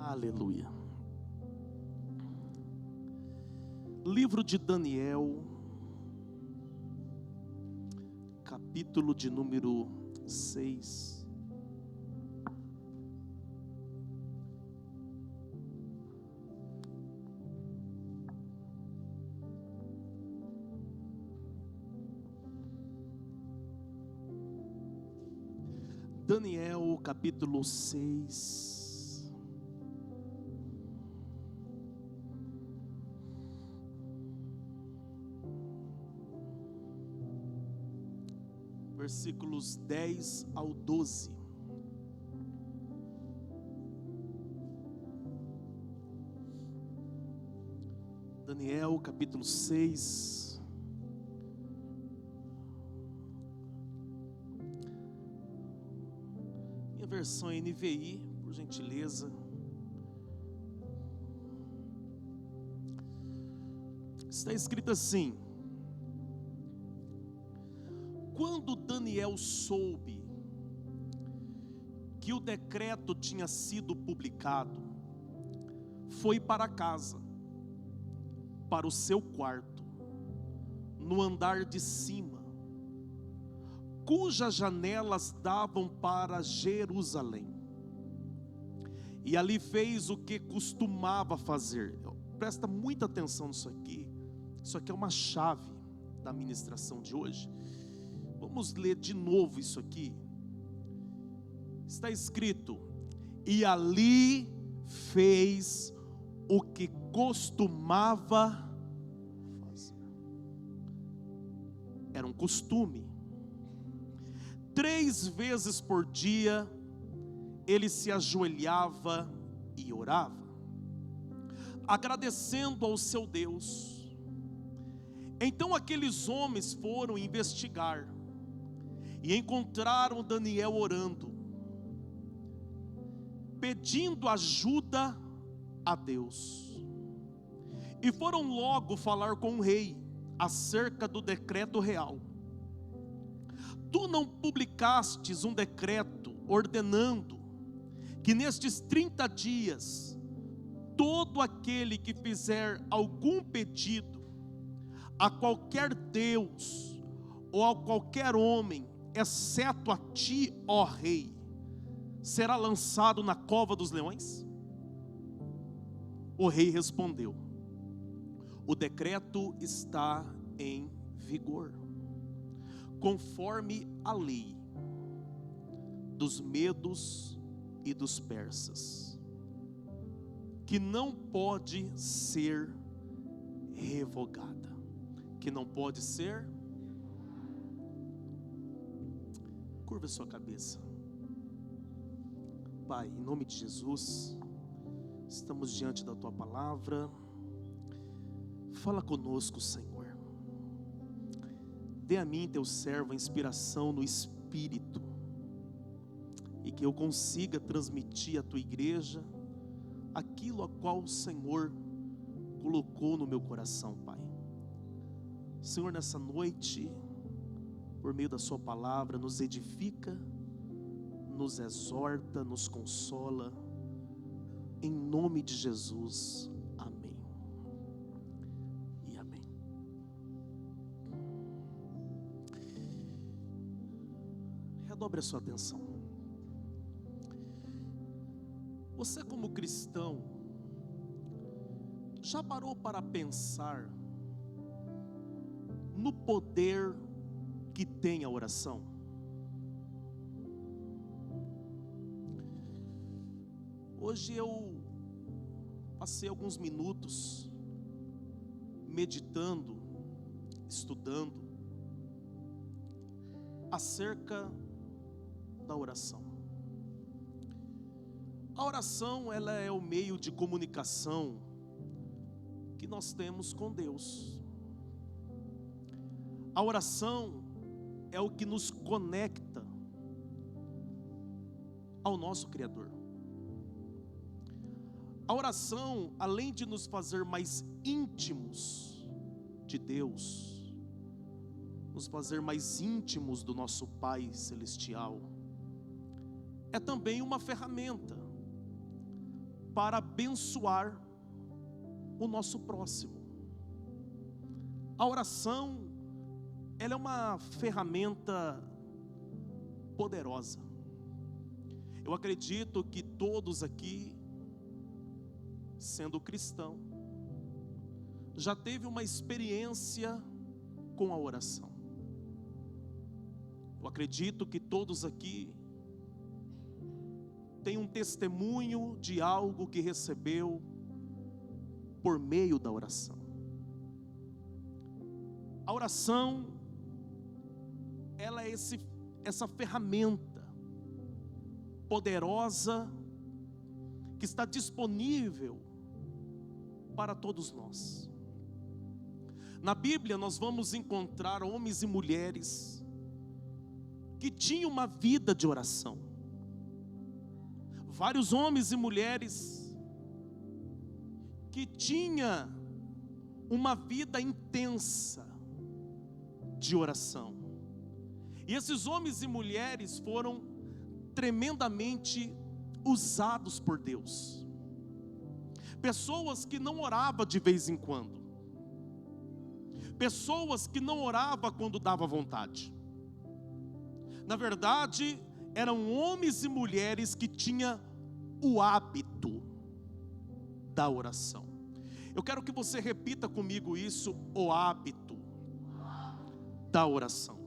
Aleluia. Livro de Daniel, capítulo de número 6. Daniel, capítulo 6. Versículos 10 ao 12. Daniel, capítulo 6. Minha versão é NVI, por gentileza. Está escrito assim: quando Daniel soube que o decreto tinha sido publicado, foi para casa, para o seu quarto, no andar de cima, cujas janelas davam para Jerusalém. E ali fez o que costumava fazer. Presta muita atenção nisso aqui. Isso aqui é uma chave da ministração de hoje. Vamos ler de novo isso aqui. Está escrito: e ali fez o que costumava fazer. Era um costume. 3 vezes por dia ele se ajoelhava e orava, agradecendo ao seu Deus. Então aqueles homens foram investigar e encontraram Daniel orando, pedindo ajuda a Deus. E foram logo falar com o rei acerca do decreto real. Tu não publicastes um decreto ordenando que nestes 30 dias, todo aquele que fizer algum pedido a qualquer Deus ou a qualquer homem, exceto a ti, ó rei, será lançado na cova dos leões? O rei respondeu: o decreto está em vigor, conforme a lei dos medos e dos persas, que não pode ser revogada, que não pode ser. Curva sua cabeça. Pai, em nome de Jesus, estamos diante da Tua palavra. Fala conosco, Senhor. Dê a mim, Teu servo, a inspiração no Espírito, e que eu consiga transmitir à Tua igreja aquilo a qual o Senhor colocou no meu coração, Pai. Senhor, nessa noite, por meio da Sua palavra, nos edifica, nos exorta, nos consola, em nome de Jesus, amém e amém. Redobre a sua atenção. Você, como cristão, já parou para pensar no poder que tem a oração? Hoje eu passei alguns minutos meditando, estudando acerca da oração. A oração, ela é o meio de comunicação que nós temos com Deus. A oração é o que nos conecta ao nosso Criador. A oração, além de nos fazer mais íntimos de Deus, nos fazer mais íntimos do nosso Pai Celestial, é também uma ferramenta para abençoar o nosso próximo. A oração, ela é uma ferramenta poderosa. Eu acredito que todos aqui, sendo cristão, já teve uma experiência com a oração. Eu acredito que todos aqui têm um testemunho de algo que recebeu por meio da oração. A oração, ela é essa ferramenta poderosa que está disponível para todos nós. Na Bíblia nós vamos encontrar homens e mulheres que tinham uma vida de oração. Vários homens e mulheres que tinham uma vida intensa de oração. E esses homens e mulheres foram tremendamente usados por Deus. Pessoas que não oravam de vez em quando. Pessoas que não oravam quando dava vontade. Na verdade, eram homens e mulheres que tinham o hábito da oração. Eu quero que você repita comigo isso, o hábito da oração.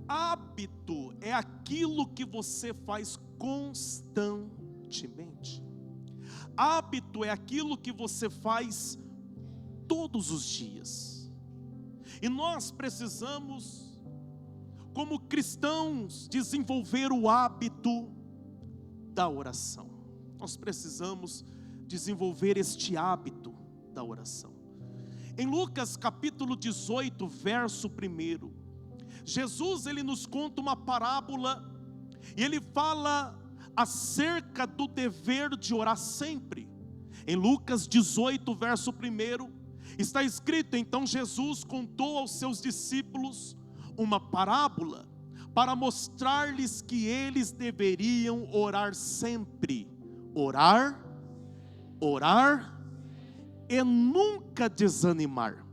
Hábito é aquilo que você faz constantemente. Hábito é aquilo que você faz todos os dias. E nós precisamos, como cristãos, desenvolver o hábito da oração. Nós precisamos desenvolver este hábito da oração. Em Lucas capítulo 18, verso 1, Jesus, ele nos conta uma parábola, e ele fala acerca do dever de orar sempre. Em Lucas 18, verso 1, está escrito: então Jesus contou aos seus discípulos uma parábola, para mostrar-lhes que eles deveriam orar sempre. Orar, orar e nunca desanimar.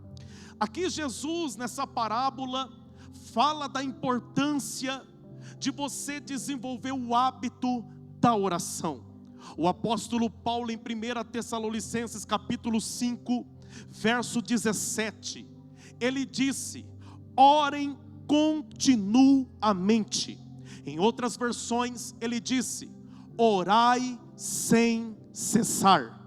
Aqui Jesus, nessa parábola, fala da importância de você desenvolver o hábito da oração. O apóstolo Paulo, em 1 Tessalonicenses capítulo 5, verso 17, ele disse: orem continuamente. Em outras versões ele disse: orai sem cessar.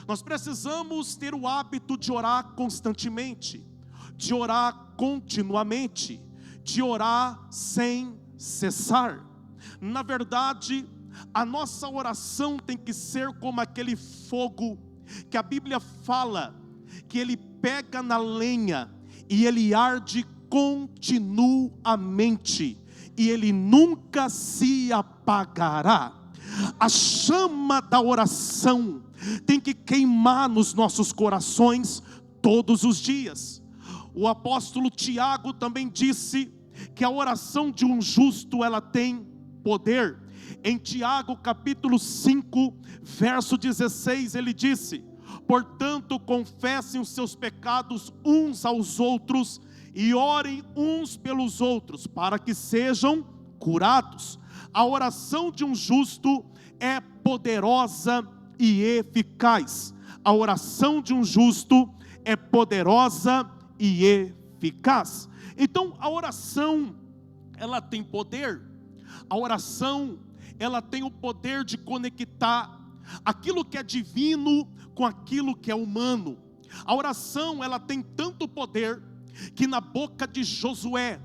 Nós precisamos ter o hábito de orar constantemente, de orar continuamente, de orar sem cessar. Na verdade, a nossa oração tem que ser como aquele fogo que a Bíblia fala que ele pega na lenha e ele arde continuamente e ele nunca se apagará. A chama da oração tem que queimar nos nossos corações todos os dias. O apóstolo Tiago também disse que a oração de um justo, ela tem poder. Em Tiago capítulo 5, verso 16, ele disse: portanto, confessem os seus pecados uns aos outros e orem uns pelos outros, para que sejam curados. A oração de um justo é poderosa e eficaz. A oração de um justo é poderosa e eficaz. Então, a oração, ela tem poder. A oração, ela tem o poder de conectar aquilo que é divino com aquilo que é humano. A oração, ela tem tanto poder que na boca de Josué,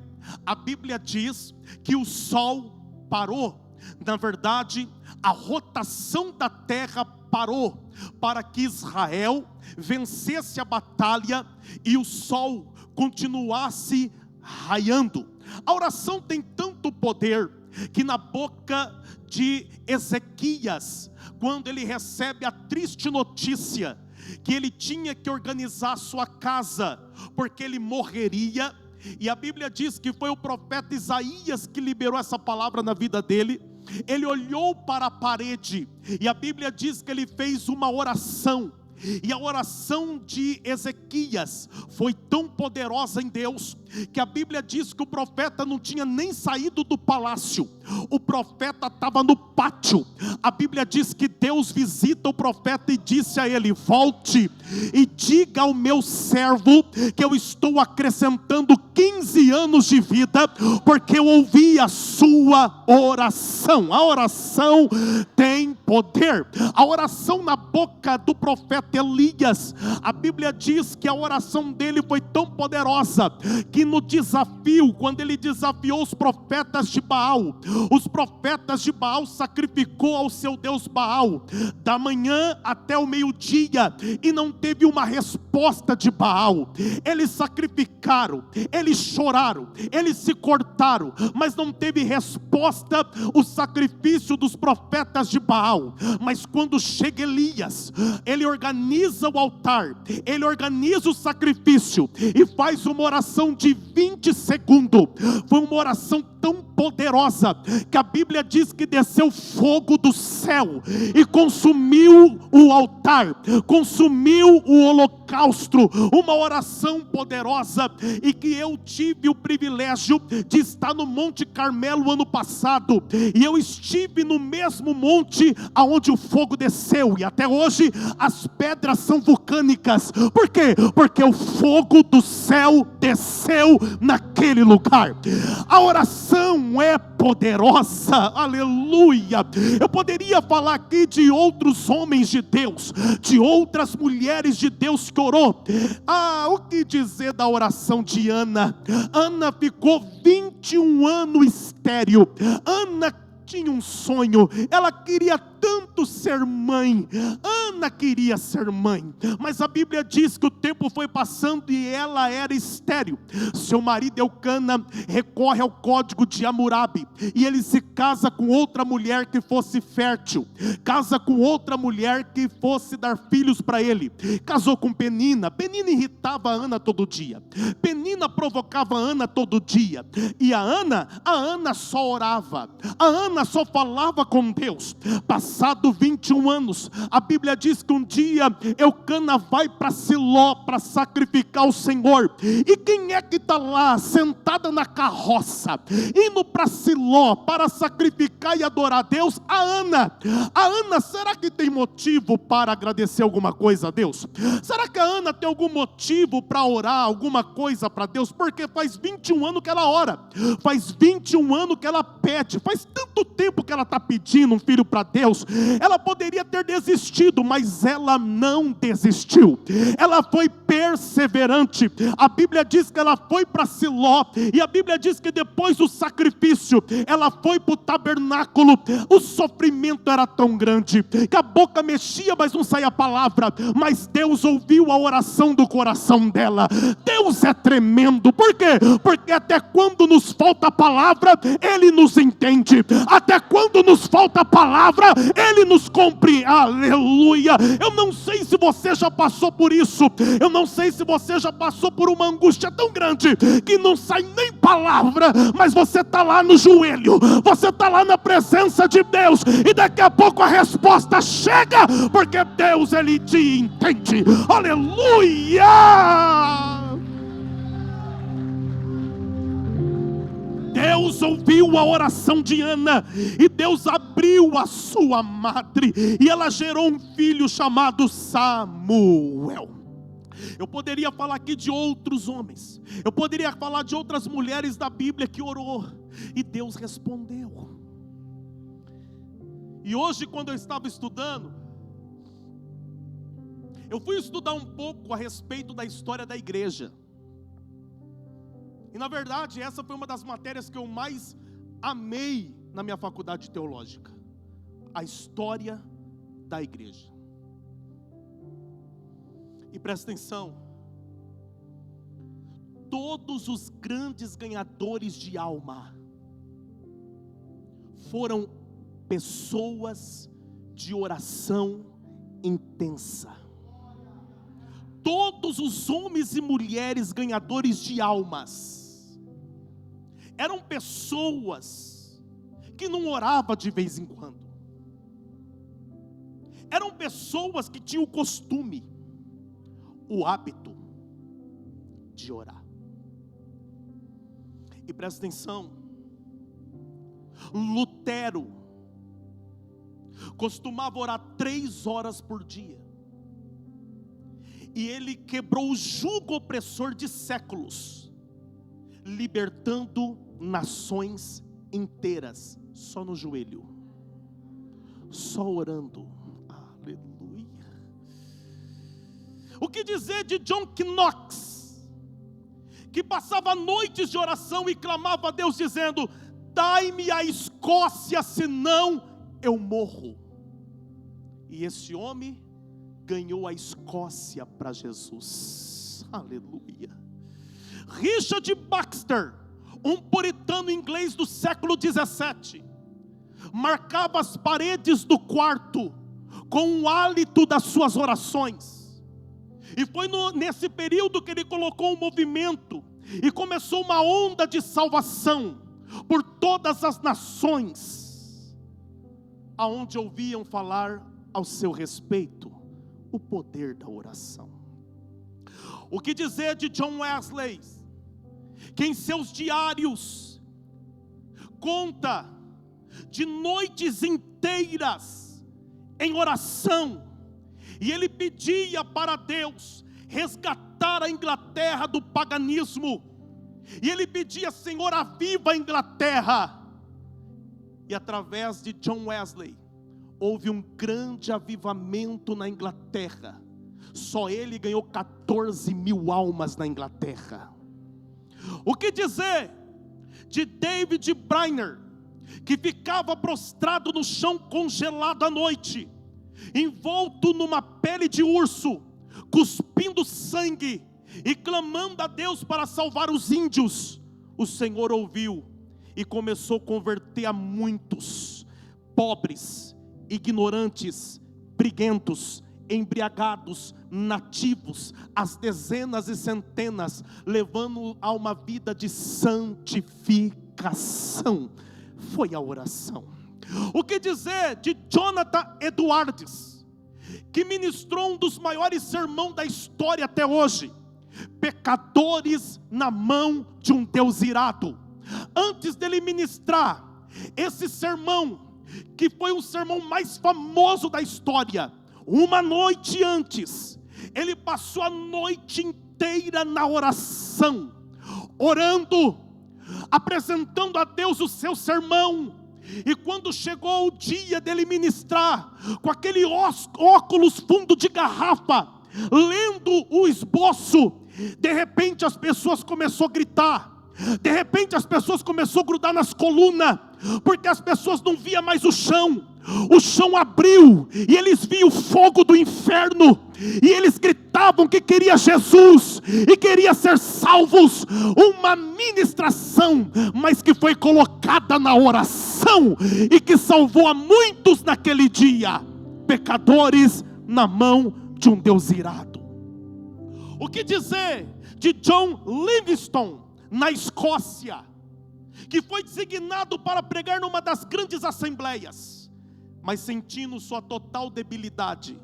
a Bíblia diz que o sol parou. Na verdade, a rotação da terra parou para que Israel vencesse a batalha e o sol continuasse raiando. A oração tem tanto poder que na boca de Ezequias, quando ele recebe a triste notícia que ele tinha que organizar sua casa, porque ele morreria, e a Bíblia diz que foi o profeta Isaías que liberou essa palavra na vida dele. ele olhou para a parede, e a Bíblia diz que ele fez uma oração. E a oração de Ezequias foi tão poderosa em Deus, que a Bíblia diz que o profeta não tinha nem saído do palácio, o profeta estava no pátio. A Bíblia diz que Deus visita o profeta e disse a ele: volte e diga ao meu servo que eu estou acrescentando 15 anos de vida, porque eu ouvi a sua oração. A oração tem poder. A oração na boca do profeta Elias, a Bíblia diz que a oração dele foi tão poderosa, que no desafio, quando ele desafiou os profetas de Baal, os profetas de Baal sacrificou ao seu Deus Baal, da manhã até o meio-dia, e não teve uma resposta de Baal. Eles sacrificaram, eles choraram, eles se cortaram, mas não teve resposta o sacrifício dos profetas de Baal. Mas quando chega Elias, ele organiza o altar, ele organiza o sacrifício e faz uma oração de 20 segundos. Foi uma oração tão poderosa que a Bíblia diz que desceu fogo do céu e consumiu o altar, consumiu o holocausto. Uma oração poderosa, e que eu tive o privilégio de estar no Monte Carmelo ano passado, e eu estive no mesmo monte aonde o fogo desceu, e até hoje as pedras são vulcânicas. Por quê? Porque o fogo do céu desceu naquele lugar. A oração é poderosa, aleluia. Eu poderia falar aqui de outros homens de Deus, de outras mulheres de Deus que orou. O que dizer da oração de Ana? Ana ficou 21 anos estéril. Ana tinha um sonho, ela queria tanto ser mãe. Ana queria ser mãe, mas a Bíblia diz que o tempo foi passando e ela era estéril. Seu marido Eucana recorre ao código de Hammurabi, e ele se casa com outra mulher que fosse fértil, casa com outra mulher que fosse dar filhos para ele. Casou com Penina. Penina irritava a Ana todo dia, Penina provocava a Ana todo dia, e a Ana só orava, a Ana só falava com Deus. Passado 21 anos, a Bíblia diz que um dia Eucana vai para Siló para sacrificar o Senhor. E quem é que está lá sentada na carroça, indo para Siló para sacrificar e adorar a Deus? A Ana. Será que tem motivo para agradecer alguma coisa a Deus? Será que a Ana tem algum motivo para orar alguma coisa para Deus? Porque faz 21 anos que ela ora, faz 21 anos que ela pede, faz tanto tempo que ela está pedindo um filho para Deus. Ela poderia ter desistido, mas ela não desistiu, ela foi perseverante. A Bíblia diz que ela foi para Siló, e a Bíblia diz que depois do sacrifício, ela foi para o tabernáculo. O sofrimento era tão grande, que a boca mexia, mas não saía palavra, mas Deus ouviu a oração do coração dela. Deus é tremendo. Por quê? Porque até quando nos falta palavra, Ele nos entende. Até quando nos falta palavra, Ele nos compreende. Aleluia. Eu não sei se você já passou por isso, eu não sei se você já passou por uma angústia tão grande que não sai nem palavra, mas você está lá no joelho, você está lá na presença de Deus, e daqui a pouco a resposta chega, porque Deus, Ele te entende. Aleluia. Deus ouviu a oração de Ana, e Deus abriu a sua madre, e ela gerou um filho chamado Samuel. Eu poderia falar aqui de outros homens, eu poderia falar de outras mulheres da Bíblia que orou, e Deus respondeu. E hoje, quando eu estava estudando, eu fui estudar um pouco a respeito da história da igreja. E na verdade, essa foi uma das matérias que eu mais amei na minha faculdade teológica. A história da igreja. E presta atenção, todos os grandes ganhadores de alma foram pessoas de oração intensa. Todos os homens e mulheres ganhadores de almas eram pessoas que não orava de vez em quando. Eram pessoas que tinham o costume, o hábito de orar. E presta atenção, Lutero costumava orar 3 horas por dia. E ele quebrou o jugo opressor de séculos, libertando nações inteiras, só no joelho, só orando. Aleluia. O que dizer de John Knox, que passava noites de oração e clamava a Deus dizendo: dai-me a Escócia, senão eu morro. E esse homem ganhou a Escócia para Jesus. Aleluia. Richard Baxter, um puritano inglês do século 17, marcava as paredes do quarto com o hálito das suas orações. E foi nesse período que ele colocou um movimento e começou uma onda de salvação por todas as nações, aonde ouviam falar ao seu respeito o poder da oração. O que dizer de John Wesley, que em seus diários conta de noites inteiras em oração, e ele pedia para Deus resgatar a Inglaterra do paganismo, e ele pedia: Senhor, aviva a Inglaterra. E através de John Wesley houve um grande avivamento na Inglaterra. Só ele ganhou 14.000 almas na Inglaterra. O que dizer de David Brainerd, que ficava prostrado no chão congelado à noite, envolto numa pele de urso, cuspindo sangue e clamando a Deus para salvar os índios? O Senhor ouviu e começou a converter a muitos pobres, ignorantes, briguentos, embriagados, nativos, às dezenas e centenas, levando a uma vida de santificação. Foi a oração. O que dizer de Jonathan Edwards, que ministrou um dos maiores sermões da história até hoje: pecadores na mão de um Deus irado. Antes dele ministrar esse sermão, que foi o sermão mais famoso da história, uma noite antes, ele passou a noite inteira na oração, orando, apresentando a Deus o seu sermão. E quando chegou o dia dele ministrar, com aquele óculos fundo de garrafa, lendo o esboço, de repente as pessoas começaram a gritar. De repente as pessoas começaram a grudar nas colunas, porque as pessoas não viam mais o chão abriu, e eles viam o fogo do inferno, e eles gritavam que queria Jesus, e queria ser salvos. Uma ministração, mas que foi colocada na oração, e que salvou a muitos naquele dia, pecadores na mão de um Deus irado. O que dizer de John Livingstone, na Escócia, que foi designado para pregar numa das grandes assembleias, mas sentindo sua total debilidade,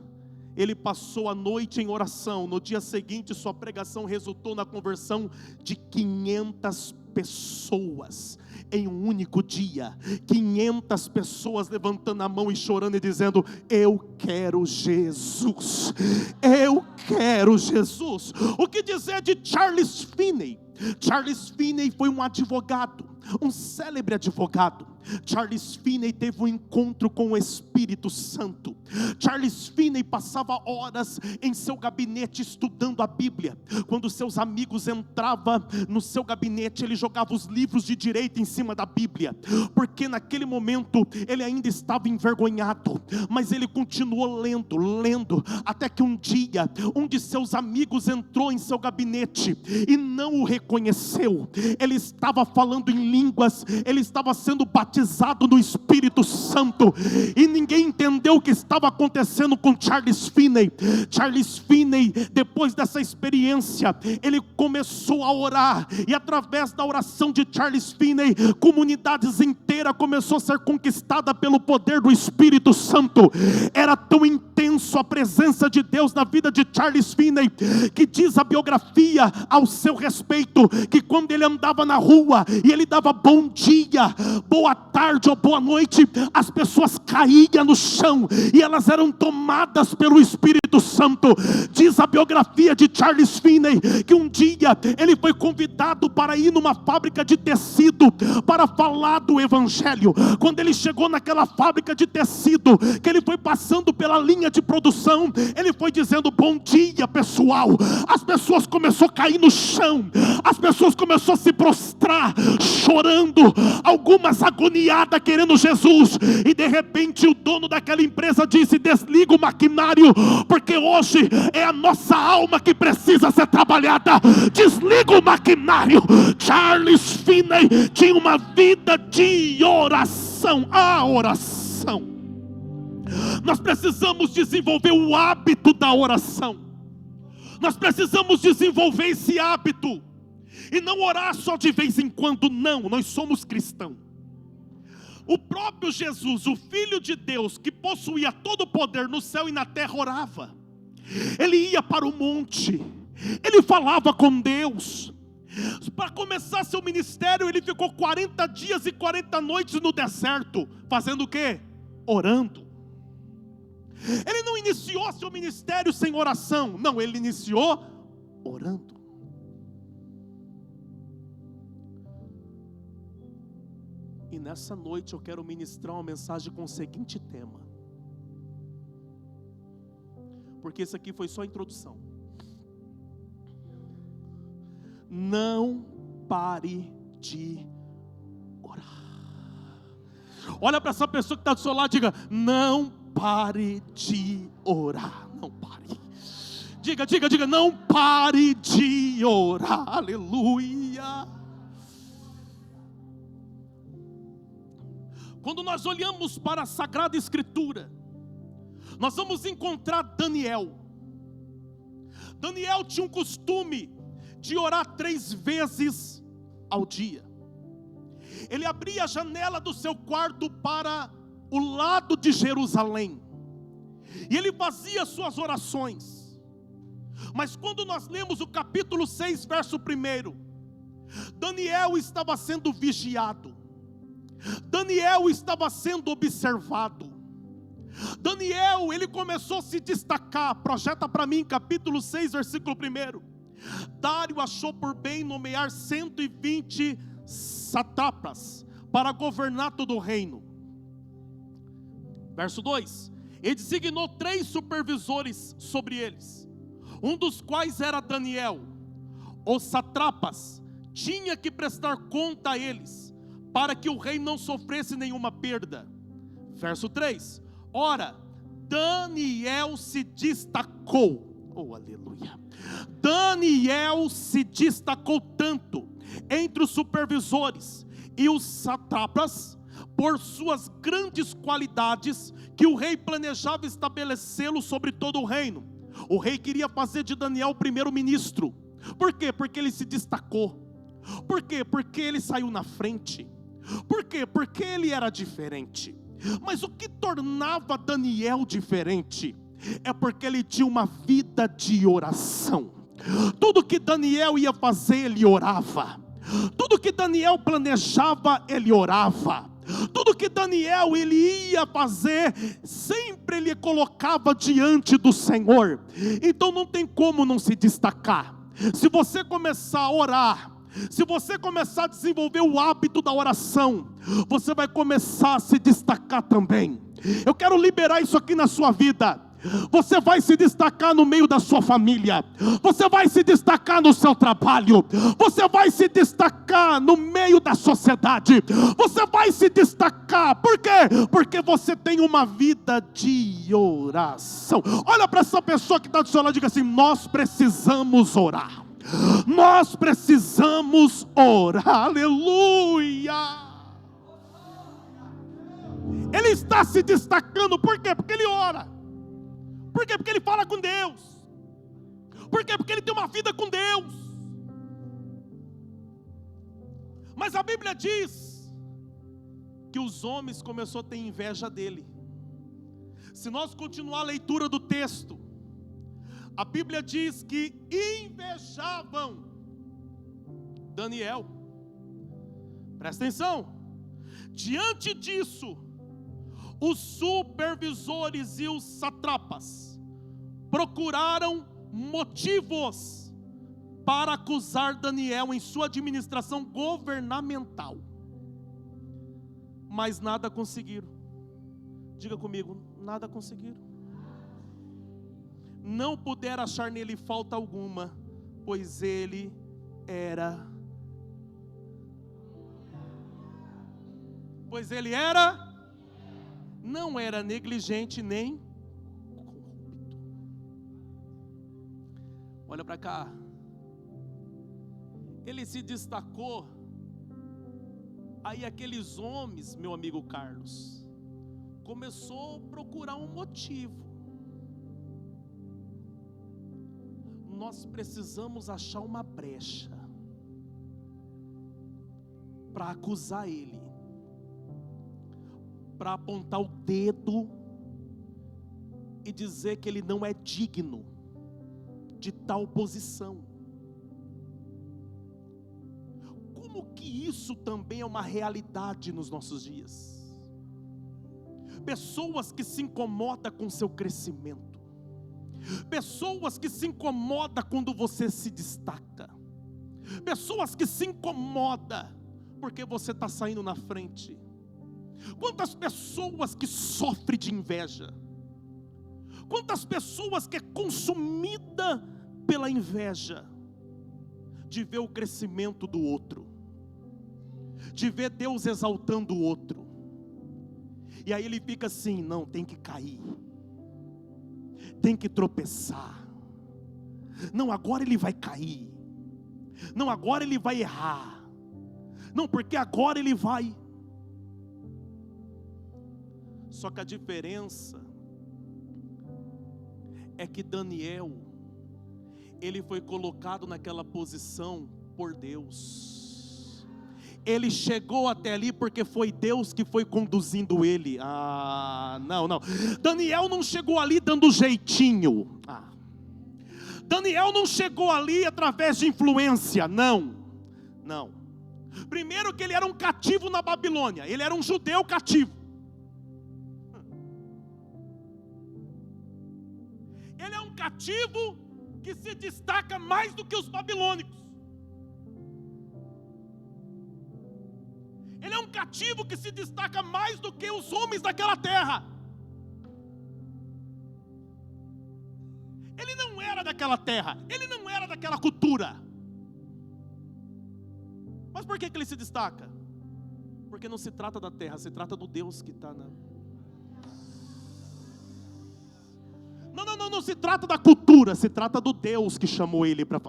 ele passou a noite em oração. No dia seguinte, sua pregação resultou na conversão de 500 pessoas em um único dia. 500 pessoas levantando a mão e chorando e dizendo: eu quero Jesus, eu quero Jesus. O que dizer de Charles Finney? Charles Finney foi um advogado, um célebre advogado. Charles Finney teve um encontro com o Espírito Santo. Charles Finney passava horas em seu gabinete estudando a Bíblia. Quando seus amigos entravam no seu gabinete, ele jogava os livros de direito em cima da Bíblia, porque naquele momento ele ainda estava envergonhado, mas ele continuou lendo, até que um dia um de seus amigos entrou em seu gabinete e não o reconheceu. Ele estava falando em línguas, ele estava sendo batizado no Espírito Santo, e ninguém entendeu o que estava estava acontecendo com Charles Finney. Charles Finney, depois dessa experiência, ele começou a orar, e através da oração de Charles Finney, comunidades inteiras começou a ser conquistada pelo poder do Espírito Santo. Era tão intenso a presença de Deus na vida de Charles Finney, que diz a biografia ao seu respeito, que quando ele andava na rua e ele dava bom dia, boa tarde ou boa noite, as pessoas caíam no chão e elas eram tomadas pelo Espírito Santo. Diz a biografia de Charles Finney que um dia ele foi convidado para ir numa fábrica de tecido para falar do Evangelho. Quando ele chegou naquela fábrica de tecido, que ele foi passando pela linha de produção, ele foi dizendo bom dia pessoal. As pessoas começaram a cair no chão, as pessoas começaram a se prostrar, chorando, algumas agoniadas querendo Jesus, e de repente o dono daquela empresa disse: desliga o maquinário, porque hoje é a nossa alma que precisa ser trabalhada. Desliga o maquinário. Charles Finney tinha uma vida de oração. A oração, nós precisamos desenvolver o hábito da oração. Nós precisamos desenvolver esse hábito, e não orar só de vez em quando. Não, nós somos cristãos. O próprio Jesus, o Filho de Deus, que possuía todo o poder no céu e na terra, orava. Ele ia para o monte, ele falava com Deus. Para começar seu ministério, ele ficou 40 dias e 40 noites no deserto, fazendo o quê? Orando. Ele não iniciou seu ministério sem oração. Não, ele iniciou orando. E nessa noite eu quero ministrar uma mensagem com o seguinte tema, porque isso aqui foi só a introdução. Não pare de orar. Olha para essa pessoa que está do seu lado e diga: não pare de orar. Não pare. Diga, não pare de orar. Aleluia. Quando nós olhamos para a Sagrada Escritura, nós vamos encontrar Daniel. Daniel tinha um costume de orar 3 vezes ao dia. Ele abria a janela do seu quarto para o lado de Jerusalém, e ele fazia suas orações. Mas quando nós lemos o capítulo 6, verso 1, Daniel estava sendo vigiado, Daniel estava sendo observado. Daniel, ele começou a se destacar. Projeta para mim, capítulo 6, versículo 1. Dário achou por bem nomear 120 sátrapas para governar todo o reino. Verso 2: ele designou 3 supervisores sobre eles, um dos quais era Daniel. Os sátrapas tinha que prestar conta a eles, para que o rei não sofresse nenhuma perda. Verso 3: ora, Daniel se destacou. Oh, aleluia. Daniel se destacou tanto entre os supervisores e os sátrapas por suas grandes qualidades, que o rei planejava estabelecê-lo sobre todo o reino. O rei queria fazer de Daniel primeiro-ministro. Por quê? Porque ele se destacou. Por quê? Porque ele saiu na frente. Por quê? Porque ele era diferente. Mas o que tornava Daniel diferente é porque ele tinha uma vida de oração. Tudo que Daniel ia fazer, ele orava. Tudo que Daniel planejava, ele orava. Tudo que Daniel ele ia fazer, sempre ele colocava diante do Senhor. Então não tem como não se destacar. Se você começar a orar, se você começar a desenvolver o hábito da oração, você vai começar a se destacar também. Eu quero liberar isso aqui na sua vida. Você vai se destacar no meio da sua família, você vai se destacar no seu trabalho, você vai se destacar no meio da sociedade, você vai se destacar. Por quê? Porque você tem uma vida de oração. Olha para essa pessoa que está do seu lado e diga assim: nós precisamos orar. Nós precisamos orar. Aleluia. Ele está se destacando. Por quê? Porque ele ora. Por quê? Porque ele fala com Deus. Por quê? Porque ele tem uma vida com Deus. Mas a Bíblia diz que os homens começaram a ter inveja dele. Se nós continuar a leitura do texto, a Bíblia diz que invejavam Daniel. Presta atenção. Diante disso, os supervisores e os satrapas procuraram motivos para acusar Daniel em sua administração governamental, mas nada conseguiram. Diga comigo, nada conseguiram. Não puderam achar nele falta alguma, pois ele não era negligente nem corrupto. Olha para cá. Ele se destacou. Aí aqueles homens, meu amigo Carlos, começou a procurar um motivo. Nós precisamos achar uma brecha para acusar ele, para apontar o dedo e dizer que ele não é digno de tal posição. Como que isso também é uma realidade nos nossos dias? Pessoas que se incomodam com seu crescimento, pessoas que se incomodam quando você se destaca, pessoas que se incomodam porque você está saindo na frente. Quantas pessoas que sofrem de inveja, quantas pessoas que é consumida pela inveja, de ver o crescimento do outro, de ver Deus exaltando o outro, e aí ele fica assim, não, tem que cair, tem que tropeçar, não, agora ele vai cair, não, agora ele vai errar, não, porque agora ele vai. Só que a diferença é que Daniel, ele foi colocado naquela posição por Deus. Ele chegou até ali porque foi Deus que foi conduzindo ele. Não. Daniel não chegou ali dando jeitinho. Daniel não chegou ali através de influência. Não. Primeiro que ele era um cativo na Babilônia. Ele era um judeu cativo. Ele é um cativo que se destaca mais do que os babilônicos. Ele é um cativo que se destaca mais do que os homens daquela terra. Ele não era daquela terra, ele não era daquela cultura. Mas por que ele se destaca? Porque não se trata da terra, se trata do Deus que está na... Não se trata da cultura, se trata do Deus que chamou ele para...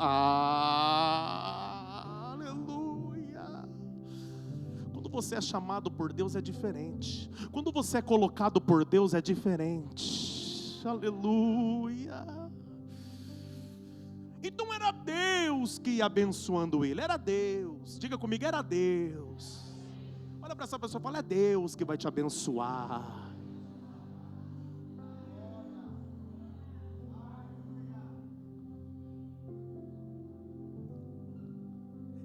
Aleluia. Quando você é chamado por Deus é diferente. Quando você é colocado por Deus é diferente. Aleluia. Então era Deus que ia abençoando ele. Era Deus. Diga comigo, era Deus. Olha para essa pessoa e fala, é Deus que vai te abençoar.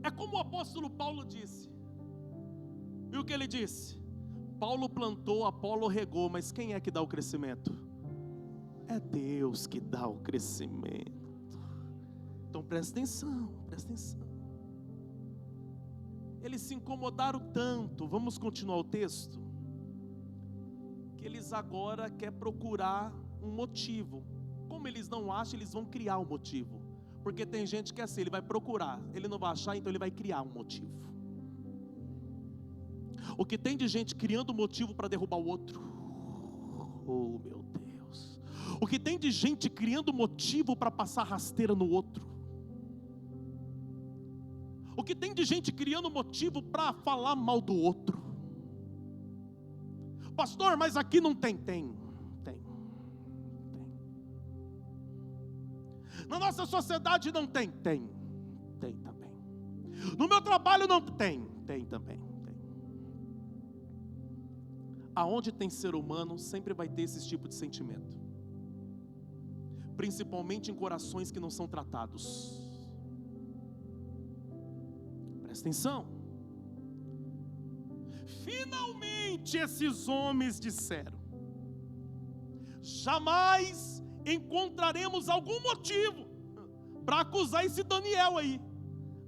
É como o apóstolo Paulo disse. E o que ele disse? Paulo plantou, Apolo regou, mas quem é que dá o crescimento? É Deus que dá o crescimento. Então presta atenção, presta atenção. Eles se incomodaram tanto, vamos continuar o texto, que eles agora querem procurar um motivo. Como eles não acham, eles vão criar um motivo. Porque tem gente que é assim, ele vai procurar, ele não vai achar, então ele vai criar um motivo. O que tem de gente criando motivo para derrubar o outro? Oh meu Deus. O que tem de gente criando motivo para passar rasteira no outro? O que tem de gente criando motivo para falar mal do outro? Pastor, mas aqui não tem. Na nossa sociedade não tem. Tem também. No meu trabalho não tem também. Aonde tem ser humano, sempre vai ter esse tipo de sentimento. Principalmente em corações que não são tratados. Presta atenção. Finalmente esses homens disseram: jamais encontraremos algum motivo para acusar esse Daniel aí,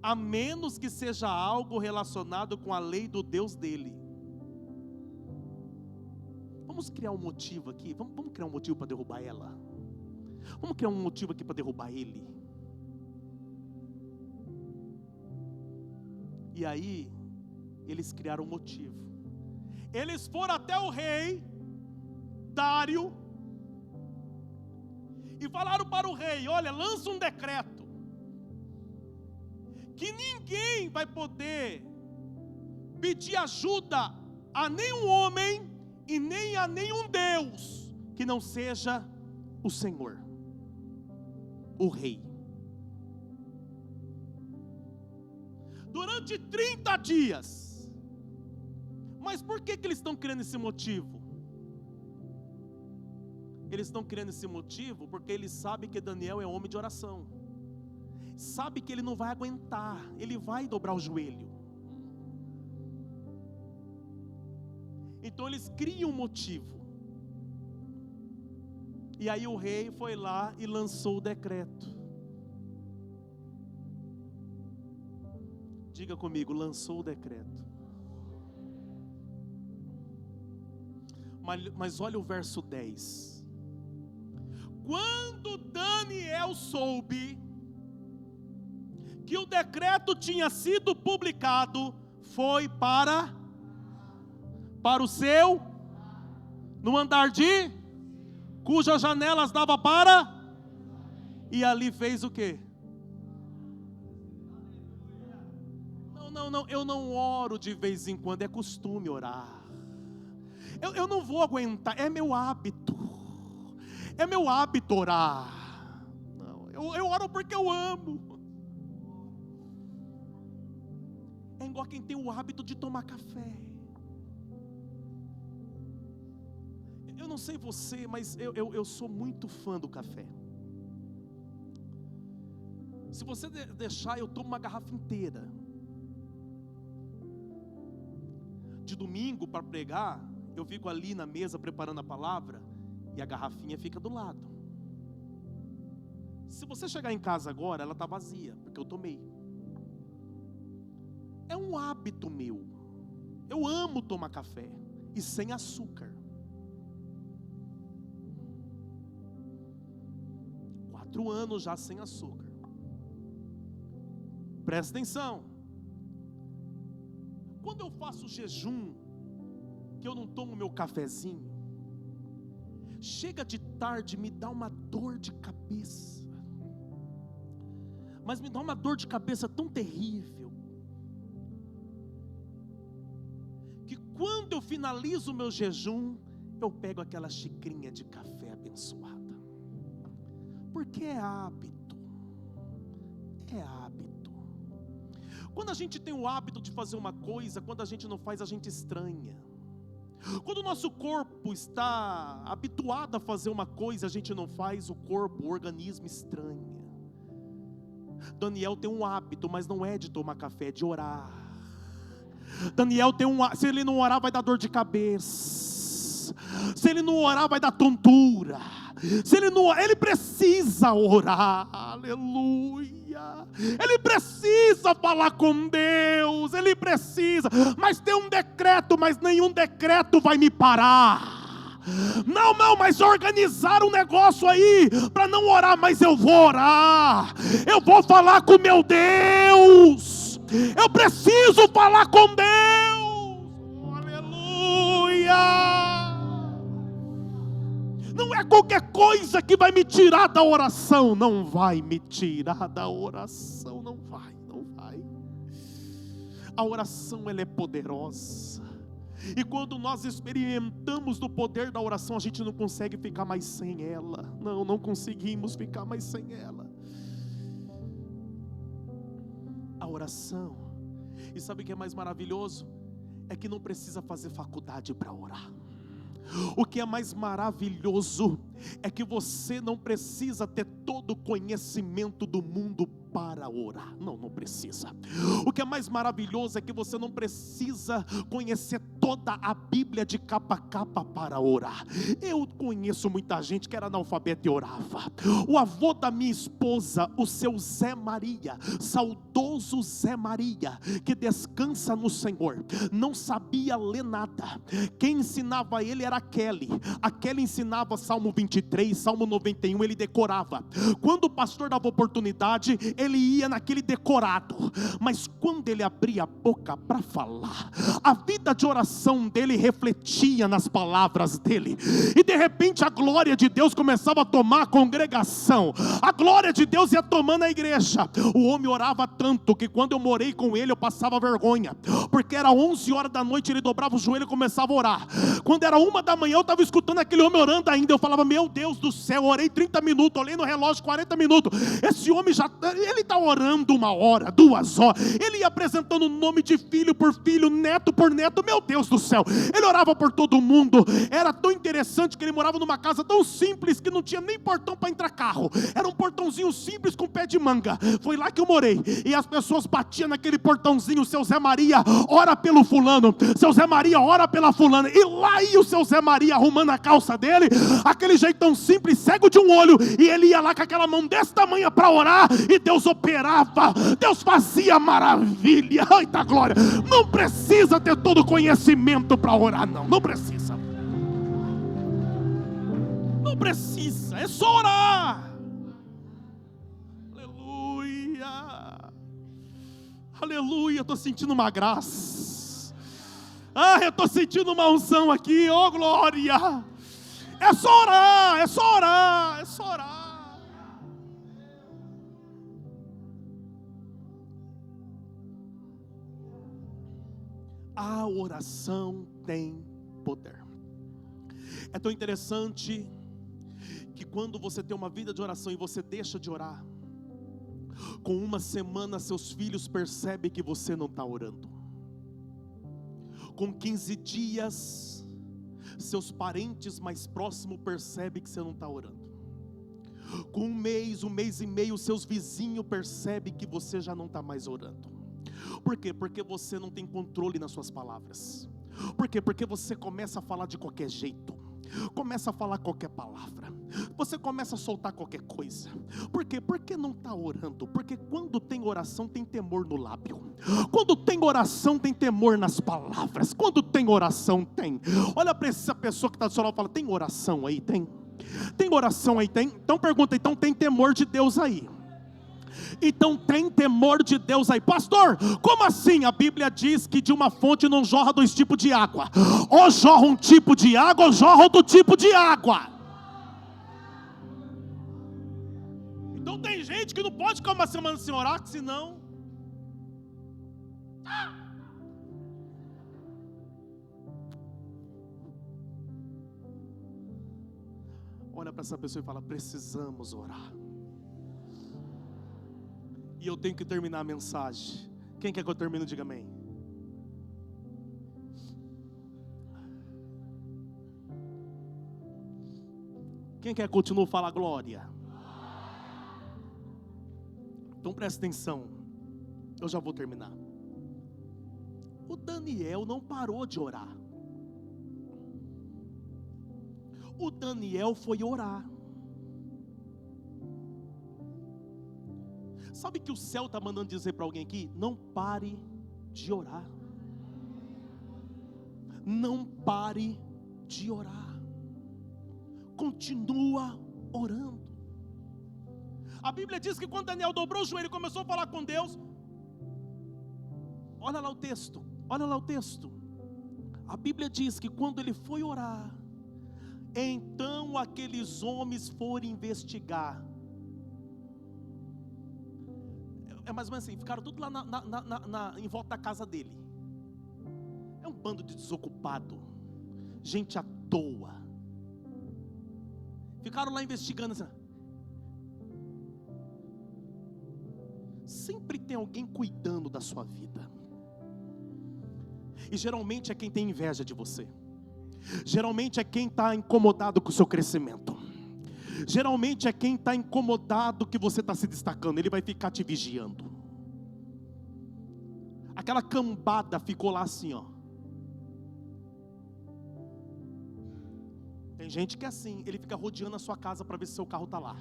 a menos que seja algo relacionado com a lei do Deus dele. Vamos criar um motivo aqui, vamos criar um motivo para derrubar ela. Vamos criar um motivo aqui para derrubar ele. E aí, eles criaram um motivo. Eles foram até o rei Dário e falaram para o rei: olha, lança um decreto que ninguém vai poder pedir ajuda a nenhum homem e nem a nenhum Deus que não seja o Senhor, o rei. Durante 30 dias. Mas por que eles estão criando esse motivo? Eles estão criando esse motivo porque eles sabem que Daniel é homem de oração. Sabe que ele não vai aguentar, ele vai dobrar o joelho. Então eles criam um motivo. E aí o rei foi lá e lançou o decreto. Diga comigo, lançou o decreto. Mas olha o verso 10. Quando Daniel soube que o decreto tinha sido publicado, foi para o seu, no andar de, cujas janelas dava para, e ali fez o quê? Não, eu não oro de vez em quando, é costume orar. Eu não vou aguentar, é meu hábito orar. Não, eu oro porque eu amo. É igual quem tem o hábito de tomar café. Eu não sei você, mas eu sou muito fã do café. Se você deixar, eu tomo uma garrafa inteira. De domingo para pregar, eu fico ali na mesa preparando a palavra e a garrafinha fica do lado. Se você chegar em casa agora, ela está vazia, porque eu tomei. É um hábito meu. Eu amo tomar café e sem açúcar. 4 anos já sem açúcar. Presta atenção. Quando eu faço jejum, que eu não tomo meu cafezinho, chega de tarde, me dá uma dor de cabeça. Mas me dá uma dor de cabeça tão terrível, que quando eu finalizo o meu jejum, eu pego aquela xicrinha de café abençoada. Porque é hábito. É hábito. Quando a gente tem o hábito de fazer uma coisa, quando a gente não faz, a gente estranha. Quando o nosso corpo está habituado a fazer uma coisa, a gente não faz, o corpo, o organismo estranha. Daniel tem um hábito, mas não é de tomar café, é de orar. Daniel tem se ele não orar vai dar dor de cabeça. Se ele não orar vai dar tontura. Se ele não orar, ele precisa orar. Aleluia. Ele precisa falar com Deus. Ele precisa. Mas tem um decreto, mas nenhum decreto vai me parar. Não, mas organizar um negócio aí para não orar, mas eu vou orar. Eu vou falar com meu Deus. Eu preciso falar com Deus. Aleluia. Não é qualquer coisa que vai me tirar da oração. Não vai me tirar da oração. Não vai. A oração ela é poderosa. E quando nós experimentamos do poder da oração, a gente não consegue ficar mais sem ela. Não conseguimos ficar mais sem ela. A oração. E sabe o que é mais maravilhoso? É que não precisa fazer faculdade para orar. O que é mais maravilhoso é que você não precisa ter todo o conhecimento do mundo para orar. Não precisa. O que é mais maravilhoso é que você não precisa conhecer toda a Bíblia de capa a capa para orar. Eu conheço muita gente que era analfabeto e orava. O avô da minha esposa, o seu Zé Maria, saudoso Zé Maria, que descansa no Senhor, não sabia ler nada. Quem ensinava ele era a Kelly ensinava Salmo 23, Salmo 91, ele decorava. Quando o pastor dava oportunidade, ele ia naquele decorado, mas quando ele abria a boca para falar, a vida de oração dele refletia nas palavras dele, e de repente a glória de Deus começava a tomar a congregação, a glória de Deus ia tomando a igreja. O homem orava tanto que quando eu morei com ele eu passava vergonha, porque era 11 horas da noite, ele dobrava o joelho e começava a orar. Quando era 1 da manhã eu estava escutando aquele homem orando ainda, eu falava, meu Deus do céu, eu orei 30 minutos, olhei no relógio 40 minutos, esse homem ele está orando 1 hora, 2 horas, ele ia apresentando o nome de filho por filho, neto por neto, meu Deus do céu, ele orava por todo mundo. Era tão interessante que ele morava numa casa tão simples que não tinha nem portão para entrar carro, era um portãozinho simples com pé de manga. Foi lá que eu morei, e as pessoas batiam naquele portãozinho, seu Zé Maria, ora pelo fulano, seu Zé Maria, ora pela fulana, e lá ia o seu Zé Maria arrumando a calça dele, aquele jeitão simples, cego de um olho, e ele ia lá com aquela mão desse tamanho para orar, e Deus operava, Deus fazia maravilha. Eita glória, não precisa ter todo o conhecimento para orar, não precisa, é só orar. Aleluia, eu estou sentindo uma graça, eu estou sentindo uma unção aqui, oh glória. É só orar, é só orar, é só orar. A oração tem poder. É tão interessante que quando você tem uma vida de oração e você deixa de orar, com 1 semana seus filhos percebem que você não está orando. Com 15 dias, seus parentes mais próximos percebem que você não está orando. Com 1 mês e meio, seus vizinhos percebem que você já não está mais orando. Por quê? Porque você não tem controle nas suas palavras. Por quê? Porque você começa a falar de qualquer jeito, começa a falar qualquer palavra, você começa a soltar qualquer coisa. Por quê? Porque não está orando. Porque quando tem oração tem temor no lábio, quando tem oração tem temor nas palavras, quando tem oração tem. Olha para essa pessoa que está do seu lado e fala, tem oração aí? Tem oração aí? Tem? Então pergunta, então tem temor de Deus aí? Então tem temor de Deus aí. Pastor, como assim? A Bíblia diz que de uma fonte não jorra 2 tipos de água. Ou jorra um tipo de água, ou jorra outro tipo de água. Então tem gente que não pode ficar uma semana sem orar, que senão... Olha para essa pessoa e fala, precisamos orar. E eu tenho que terminar a mensagem. Quem quer que eu termine? Diga amém. Quem quer que continue a falar glória? Então presta atenção, eu já vou terminar. O Daniel não parou de orar. O Daniel foi orar. Sabe que o céu está mandando dizer para alguém aqui? Não pare de orar. Não pare de orar. Continua orando. A Bíblia diz que quando Daniel dobrou o joelho e começou a falar com Deus, olha lá o texto, olha lá o texto. A Bíblia diz que quando ele foi orar, então aqueles homens foram investigar. É mais ou menos assim, ficaram tudo lá em volta da casa dele. É um bando de desocupado, gente à toa. Ficaram lá investigando assim. Sempre tem alguém cuidando da sua vida. E geralmente é quem tem inveja de você. Geralmente é quem está incomodado com o seu crescimento. Geralmente é quem está incomodado que você está se destacando. Ele vai ficar te vigiando. Aquela cambada ficou lá assim, ó. Tem gente que é assim, ele fica rodeando a sua casa para ver se seu carro está lá.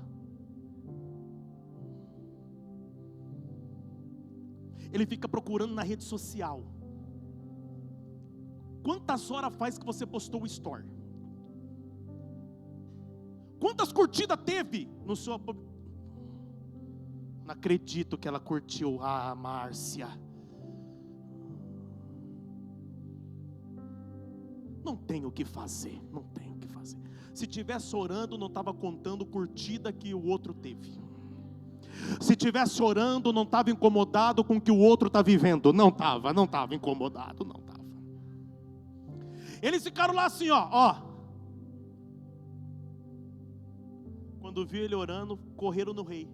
Ele fica procurando na rede social. Quantas horas faz que você postou o story? Quantas curtidas teve no seu... Não acredito que ela curtiu. Ah, Márcia. Não tem o que fazer. Não tem o que fazer. Se tivesse orando, não estava contando curtida que o outro teve. Se tivesse orando, não estava incomodado com o que o outro está vivendo. Não estava incomodado, não estava. Eles ficaram lá assim, ó. Quando viu ele orando, correram no rei.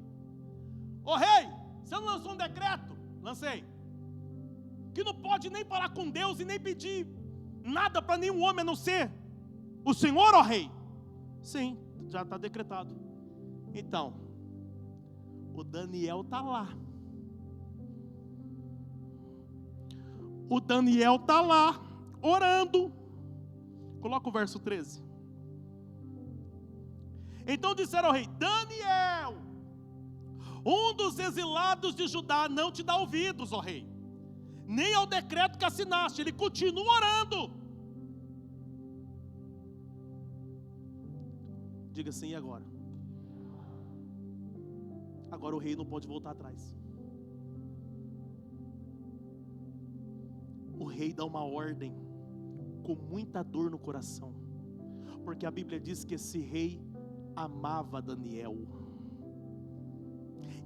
Ô rei, você não lançou um decreto? Lancei. Que não pode nem falar com Deus e nem pedir nada para nenhum homem a não ser o Senhor, ó rei? Sim, já está decretado. Então, o Daniel está lá. O Daniel está lá, orando. Coloca o verso 13. Então disseram ao rei: Daniel, um dos exilados de Judá, não te dá ouvidos, ó rei, nem ao decreto que assinaste. Ele continua orando. Diga assim: e agora? Agora o rei não pode voltar atrás. O rei dá uma ordem com muita dor no coração, porque a Bíblia diz que esse rei amava Daniel.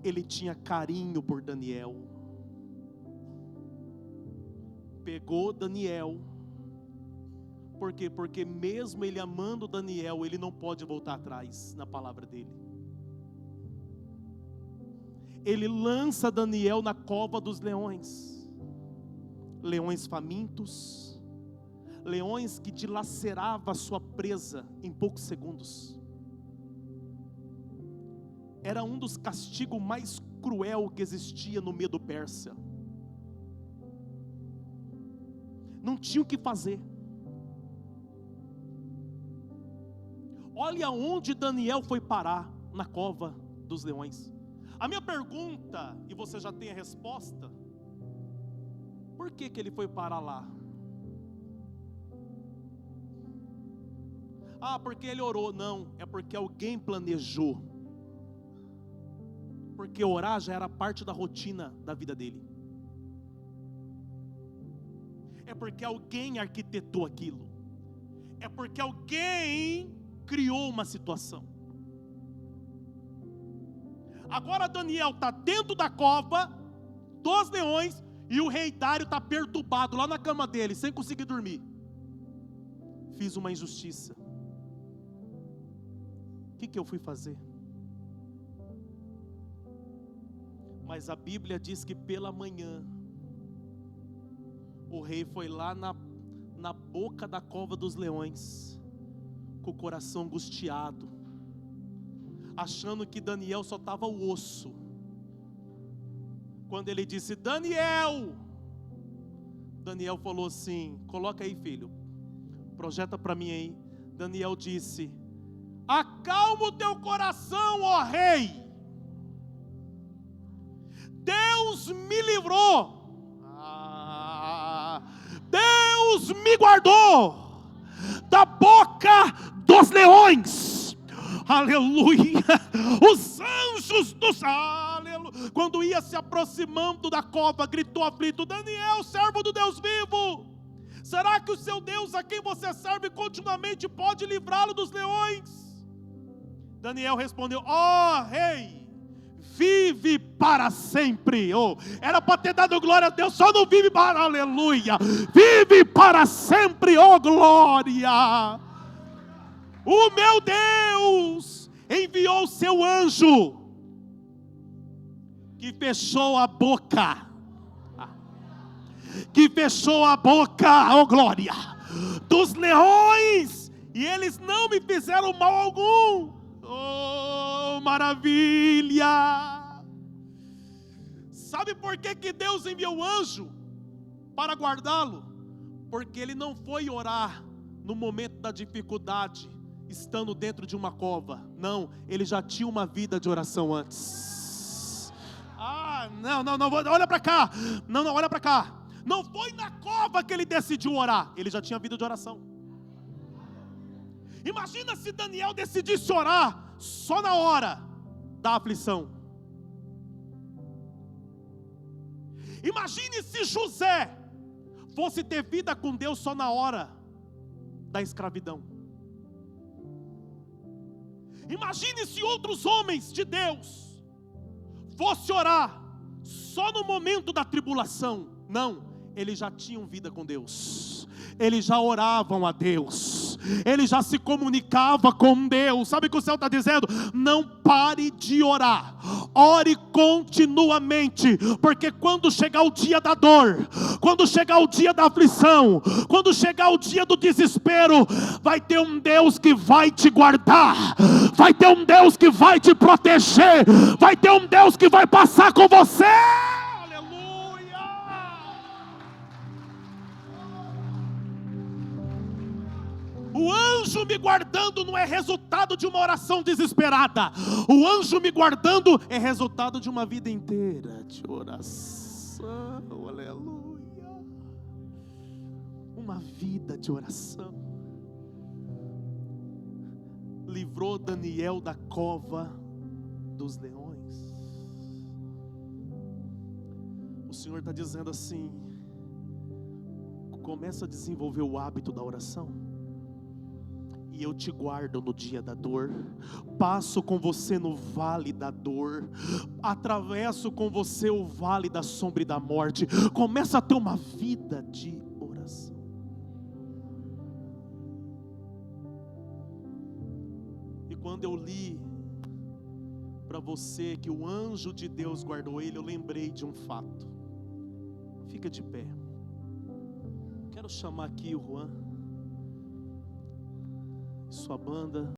Ele tinha carinho por Daniel. Pegou Daniel. Por quê? Porque mesmo ele amando Daniel, ele não pode voltar atrás na palavra dele. Ele lança Daniel na cova dos leões. Leões famintos. Leões que dilaceravam a sua presa em poucos segundos. Era um dos castigos mais cruel que existia no Medo Persa. Não tinha o que fazer. Olha onde Daniel foi parar, na cova dos leões. A minha pergunta, e você já tem a resposta: por que ele foi parar lá? Ah, porque ele orou. Não, é porque alguém planejou. Porque orar já era parte da rotina da vida dele. É porque alguém arquitetou aquilo. É porque alguém criou uma situação. Agora Daniel está dentro da cova dos leões e o rei Dário está perturbado lá na cama dele, sem conseguir dormir. Fiz uma injustiça. O que eu fui fazer? Mas a Bíblia diz que pela manhã o rei foi lá na boca da cova dos leões, com o coração angustiado, achando que Daniel só estava o osso. Quando ele disse: Daniel falou assim: coloca aí, filho, projeta para mim aí. Daniel disse: acalma o teu coração, ó rei. Deus me livrou. Deus me guardou da boca dos leões. Aleluia. Os anjos dos... Aleluia. Quando ia se aproximando da cova, gritou aflito: Daniel, servo do Deus vivo, será que o seu Deus, a quem você serve continuamente, pode livrá-lo dos leões? Daniel respondeu: ó rei, vive para sempre. Oh, era para ter dado glória a Deus, só não vive para, aleluia, vive para sempre, oh glória. O meu Deus enviou o seu anjo, que fechou a boca, oh glória, dos leões, e eles não me fizeram mal algum. Oh, maravilha! Sabe por que Deus enviou o anjo? Para guardá-lo. Porque ele não foi orar no momento da dificuldade, estando dentro de uma cova. Não, ele já tinha uma vida de oração antes. Não, olha para cá. Não, olha para cá. Não foi na cova que ele decidiu orar, ele já tinha vida de oração. Imagina se Daniel decidisse orar só na hora da aflição. Imagine se José fosse ter vida com Deus só na hora da escravidão. Imagine se outros homens de Deus fossem orar só no momento da tribulação. Não, eles já tinham vida com Deus, eles já oravam a Deus, eles já se comunicavam com Deus. Sabe o que o céu está dizendo? Não pare de orar, ore continuamente, porque quando chegar o dia da dor, quando chegar o dia da aflição, quando chegar o dia do desespero, vai ter um Deus que vai te guardar, vai ter um Deus que vai te proteger, vai ter um Deus que vai passar com você. O anjo me guardando não é resultado de uma oração desesperada. O anjo me guardando é resultado de uma vida inteira de oração. Aleluia. Uma vida de oração. Livrou Daniel da cova dos leões. O Senhor está dizendo assim: começa a desenvolver o hábito da oração, e eu te guardo no dia da dor, passo com você no vale da dor, atravesso com você o vale da sombra e da morte. Começa a ter uma vida de oração. E quando eu li para você que o anjo de Deus guardou ele, eu lembrei de um fato. Fica de pé. Quero chamar aqui o Juan, sua banda.